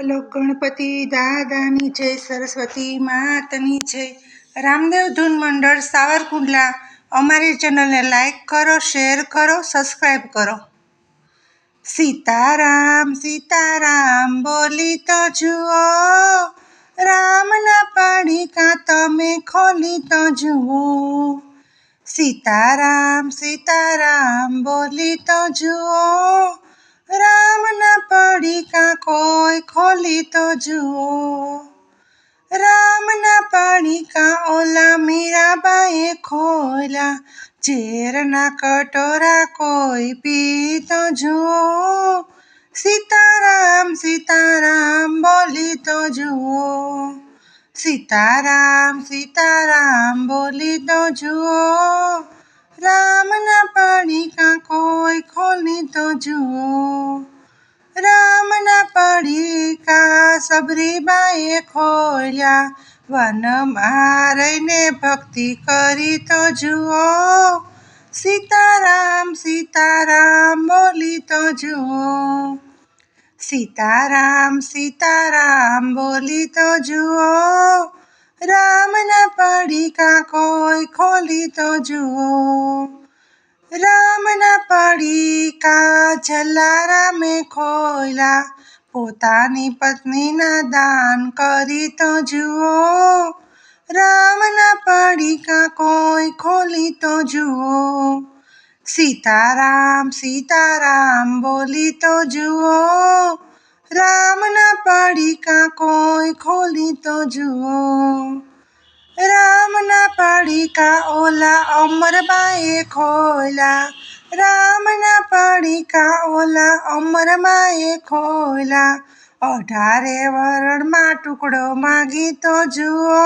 બોલો ગણપતિ દાદાની જય, સરસ્વતી માતની જય. રામદેવ ધૂન મંડળ સાવરકુંડલા અમારી ચેનલને લાઈક કરો, શેર કરો, સબસ્ક્રાઈબ કરો. સીતારામ સીતારામ બોલી તો જુઓ, રામના પડીકા તમે ખોલી તો જુઓ. સીતારામ સીતારામ બોલી તો જુઓ, રામના પડીકા કોઈ ખોલી તો જુઓ. રામના પડીકા ઓલા મીરાબાઈએ ખોલ્યા, ઝેરના કટોરા કોઈ પી તો જુઓ. સીતારામ સીતારામ બોલી તો જુઓ, સીતારામ સીતારામ બોલી તો જુઓ. રામના પડીકા કોઈ ખોલી તો જુઓ. રામના પડીકા સબરીબાઈએ ખોલ્યા, વનમાં રહીને ભક્તિ કરી તો જુઓ. સીતારામ સીતારામ બોલી તો જુઓ, સીતારામ સીતારામ બોલી તો જુઓ. રામના પડીકા કોઈ ખોલી તો જુઓ. રામના પડીકા જલારામે ખોલ્યા, પોતાની પત્નીના દાન કરી તો જુઓ. રામના પડીકા કોઈ ખોલી તો જુઓ. સીતારામ સીતારામ બોલી તો જુઓ, રામના પડીકા કોઈ ખોલી તો જુઓ. રામના પડીકા ઓલા અમરબાઈએ ખોલ્યા, રામના પડીકા ઓલા અમરબાઈએ ખોલ્યા. 18 વરણમાં ટુકડો માગી તો જુઓ,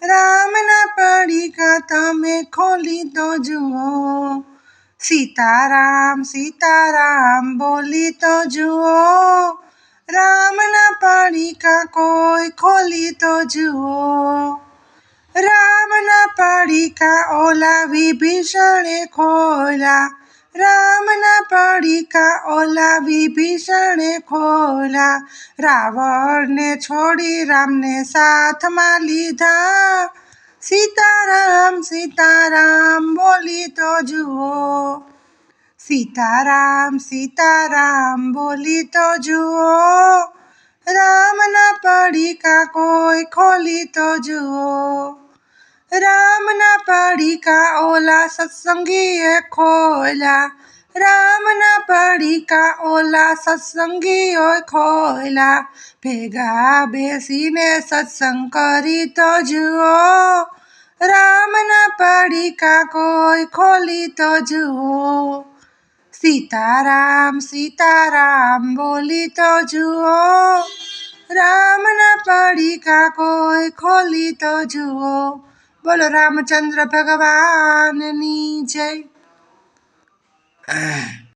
રામના પડીકા તમે ખોલી તો જુઓ. સીતારામ સીતારામ બોલી તો જુઓ, રામના પડીકા કોઈ ખોલી તો જુઓ. રામના પડીકા ઓલા વિભીષણે ખોલ્યા, રામના પડીકા ઓલા વિભીષણે ખોલ્યા. રાવણને છોડી રામને સાથમાં લીધા. સીતારામ સીતારામ બોલી તો જુઓ, સીતારામ સીતારામ બોલી તો જુઓ. રામના પડીકા કોઈ ખોલી તો જુઓ. રામના પડીકા ઓલા સત્સંગીએ ખોલ્યા, રામના પડીકા ઓલા સત્સંગીઓએ ખોલ્યા. ભેગા બેસીને સત્સંગ કરી તો જુઓ, રામના પડીકા કોઈ ખોલી તો જુઓ. સીતારામ સીતારામ બોલી તો જુઓ, રામના પડીકા કોઈ ખોલી તો જુઓ. બોલો રામચંદ્ર ભગવાનની જય.